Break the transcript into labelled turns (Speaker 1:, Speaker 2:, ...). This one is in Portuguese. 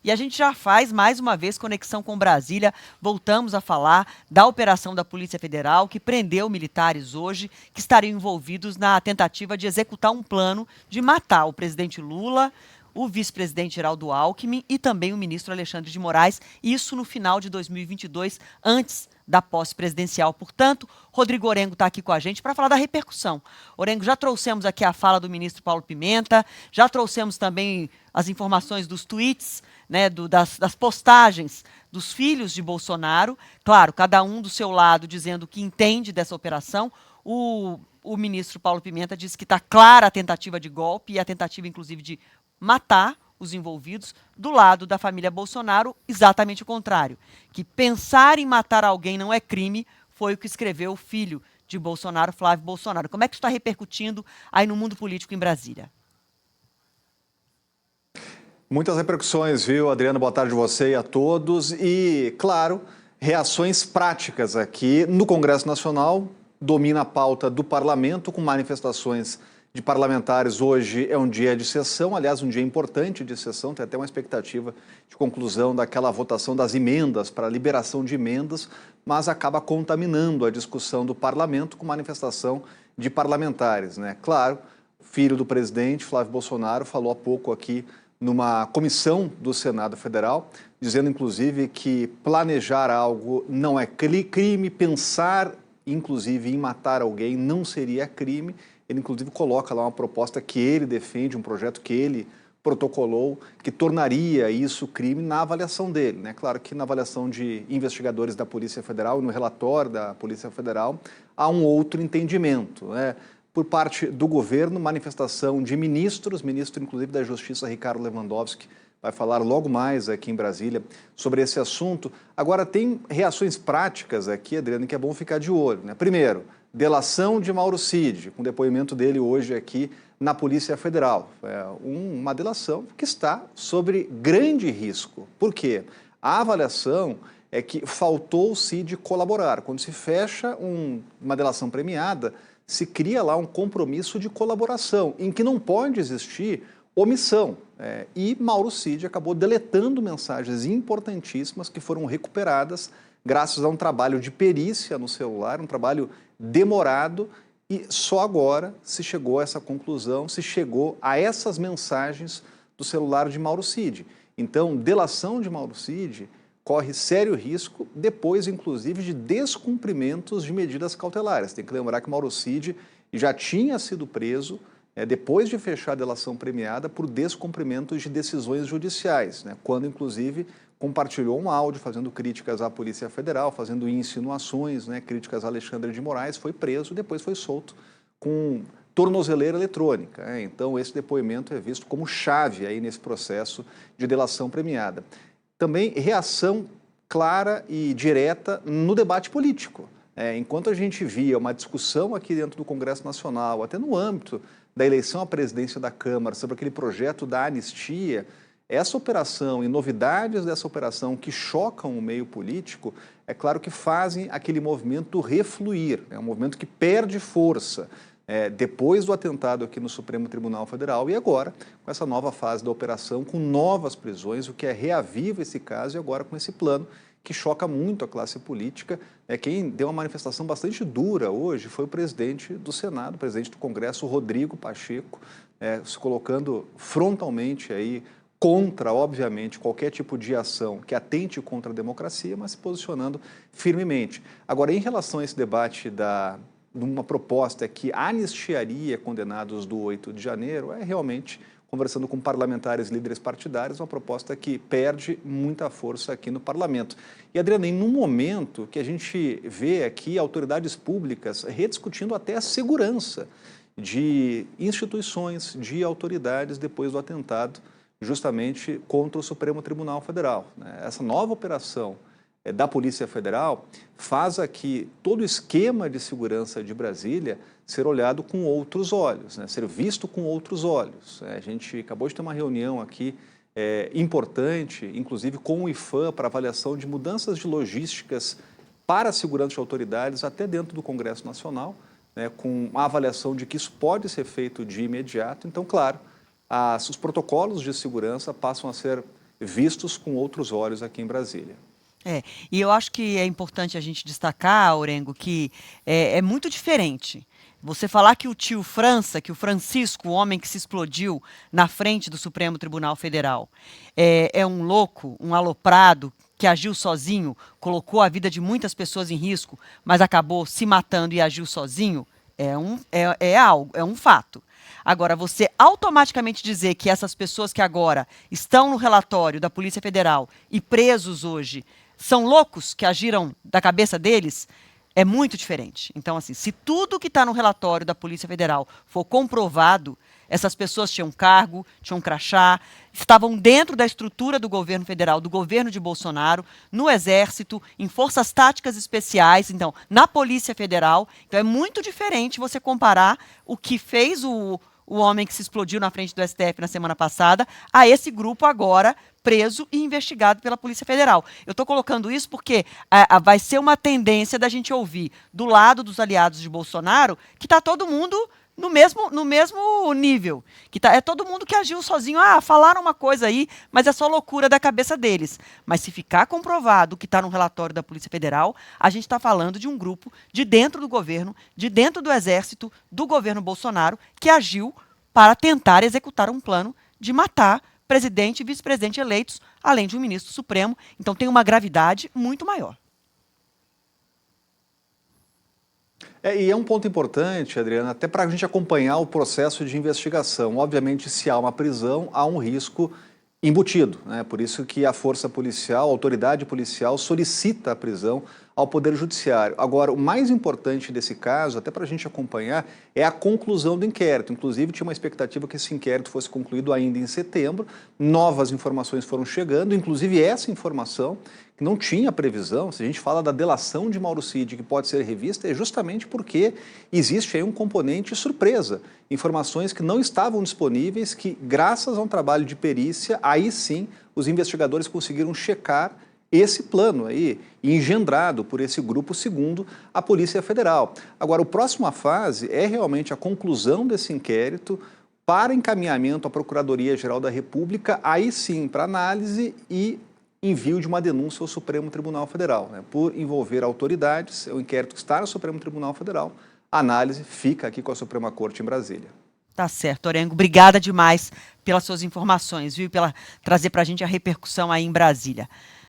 Speaker 1: E a gente já faz, mais uma vez, conexão com Brasília. Voltamos a falar da operação da Polícia Federal, que prendeu militares hoje, que estariam envolvidos na tentativa de executar um plano de matar o presidente Lula, o vice-presidente Geraldo Alckmin e também o ministro Alexandre de Moraes, isso no final de 2022, antes da posse presidencial. Portanto, Rodrigo Orengo está aqui com a gente para falar da repercussão. Orengo, já trouxemos aqui a fala do ministro Paulo Pimenta, já trouxemos também as informações dos tweets, né, das postagens dos filhos de Bolsonaro, claro, cada um do seu lado dizendo que entende dessa operação. O ministro Paulo Pimenta disse que está clara a tentativa de golpe e a tentativa, inclusive, de matar os envolvidos. Do lado da família Bolsonaro, exatamente o contrário, que pensar em matar alguém não é crime, foi o que escreveu o filho de Bolsonaro, Flávio Bolsonaro. Como é que isso está repercutindo aí no mundo político em Brasília?
Speaker 2: Muitas repercussões, viu, Adriano? Boa tarde a você e a todos. E, claro, reações práticas aqui no Congresso Nacional. Domina a pauta do parlamento com manifestações de parlamentares. Hoje é um dia de sessão, aliás, um dia importante de sessão, tem até uma expectativa de conclusão daquela votação das emendas para a liberação de emendas, mas acaba contaminando a discussão do parlamento com manifestação de parlamentares, né? Claro, filho do presidente, Flávio Bolsonaro, falou há pouco aqui numa comissão do Senado Federal, dizendo inclusive que planejar algo não é crime, pensar inclusive em matar alguém não seria crime. Ele, inclusive, coloca lá uma proposta que ele defende, um projeto que ele protocolou, que tornaria isso crime na avaliação dele, né? Claro que na avaliação de investigadores da Polícia Federal e no relatório da Polícia Federal há um outro entendimento, né? Por parte do governo, manifestação de ministros, ministro, inclusive, da Justiça, Ricardo Lewandowski, vai falar logo mais aqui em Brasília sobre esse assunto. Agora, tem reações práticas aqui, Adriano, que é bom ficar de olho, né? Primeiro, delação de Mauro Cid, com depoimento dele hoje aqui na Polícia Federal. É uma delação que está sob grande risco. Por quê? A avaliação é que faltou o Cid colaborar. Quando se fecha uma delação premiada, se cria lá um compromisso de colaboração, em que não pode existir omissão. E Mauro Cid acabou deletando mensagens importantíssimas que foram recuperadas graças a um trabalho de perícia no celular, um trabalho demorado, e só agora se chegou a essa conclusão, se chegou a essas mensagens do celular de Mauro Cid. Então, delação de Mauro Cid corre sério risco, depois, inclusive, de descumprimentos de medidas cautelares. Tem que lembrar que Mauro Cid já tinha sido preso, depois de fechar a delação premiada, por descumprimento de decisões judiciais, né? Quando, inclusive, compartilhou um áudio fazendo críticas à Polícia Federal, fazendo insinuações, né, críticas a Alexandre de Moraes, foi preso, depois foi solto com tornozeleira eletrônica. Então, esse depoimento é visto como chave aí nesse processo de delação premiada. Também reação clara e direta no debate político. Enquanto a gente via uma discussão aqui dentro do Congresso Nacional, até no âmbito da eleição à presidência da Câmara, sobre aquele projeto da anistia, essa operação e novidades dessa operação que chocam o meio político, é claro que fazem aquele movimento refluir, é um movimento que perde força depois do atentado aqui no Supremo Tribunal Federal e agora com essa nova fase da operação, com novas prisões, o que reaviva esse caso e agora com esse plano que choca muito a classe política. Quem deu uma manifestação bastante dura hoje foi o presidente do Senado, o presidente do Congresso, Rodrigo Pacheco, se colocando frontalmente aí contra, obviamente, qualquer tipo de ação que atente contra a democracia, mas se posicionando firmemente. Agora, em relação a esse debate de uma proposta que anistiaria condenados do 8 de janeiro, realmente, conversando com parlamentares e líderes partidários, uma proposta que perde muita força aqui no parlamento. E, Adriana, em um momento que a gente vê aqui autoridades públicas rediscutindo até a segurança de instituições, de autoridades depois do atentado, justamente contra o Supremo Tribunal Federal. Essa nova operação da Polícia Federal faz aqui todo o esquema de segurança de Brasília ser olhado com outros olhos, né? Ser visto com outros olhos. A gente acabou de ter uma reunião aqui importante, inclusive com o IPHAN, para avaliação de mudanças de logísticas para a segurança de autoridades até dentro do Congresso Nacional, né? Com a avaliação de que isso pode ser feito de imediato. Então, claro, os protocolos de segurança passam a ser vistos com outros olhos aqui em Brasília.
Speaker 1: E eu acho que é importante a gente destacar, Aurengo, que é muito diferente. Você falar que o tio França, que o Francisco, o homem que se explodiu na frente do Supremo Tribunal Federal, é um louco, um aloprado, que agiu sozinho, colocou a vida de muitas pessoas em risco, mas acabou se matando e agiu sozinho, é um fato. Agora, você automaticamente dizer que essas pessoas que agora estão no relatório da Polícia Federal e presos hoje são loucos que agiram da cabeça deles, é muito diferente. Então, assim, se tudo que está no relatório da Polícia Federal for comprovado, essas pessoas tinham cargo, tinham crachá, estavam dentro da estrutura do governo federal, do governo de Bolsonaro, no Exército, em forças táticas especiais, então, na Polícia Federal. Então, é muito diferente você comparar o que fez o homem que se explodiu na frente do STF na semana passada a esse grupo agora preso e investigado pela Polícia Federal. Eu estou colocando isso porque vai ser uma tendência da gente ouvir do lado dos aliados de Bolsonaro que está todo mundo no mesmo nível. É todo mundo que agiu sozinho. Falaram uma coisa aí, mas é só loucura da cabeça deles. Mas se ficar comprovado o que está no relatório da Polícia Federal, a gente está falando de um grupo de dentro do governo, de dentro do Exército, do governo Bolsonaro, que agiu para tentar executar um plano de matar presidente e vice-presidente eleitos, além de um ministro supremo. Então tem uma gravidade muito maior.
Speaker 2: E é um ponto importante, Adriana, até para a gente acompanhar o processo de investigação. Obviamente, se há uma prisão, há um risco embutido, né? Por isso que a força policial, a autoridade policial solicita a prisão ao Poder Judiciário. Agora, o mais importante desse caso, até para a gente acompanhar, é a conclusão do inquérito. Inclusive, tinha uma expectativa que esse inquérito fosse concluído ainda em setembro. Novas informações foram chegando, inclusive essa informação, que não tinha previsão. Se a gente fala da delação de Mauro Cid, que pode ser revista, é justamente porque existe aí um componente surpresa. Informações que não estavam disponíveis, que graças a um trabalho de perícia, aí sim, os investigadores conseguiram checar esse plano aí, engendrado por esse grupo, segundo a Polícia Federal. Agora, a próxima fase é realmente a conclusão desse inquérito para encaminhamento à Procuradoria-Geral da República, aí sim, para análise e envio de uma denúncia ao Supremo Tribunal Federal, né? Por envolver autoridades, o inquérito está no Supremo Tribunal Federal, a análise fica aqui com a Suprema Corte em Brasília.
Speaker 1: Tá certo, Aurengo. Obrigada demais pelas suas informações, viu? Pela trazer para a gente a repercussão aí em Brasília.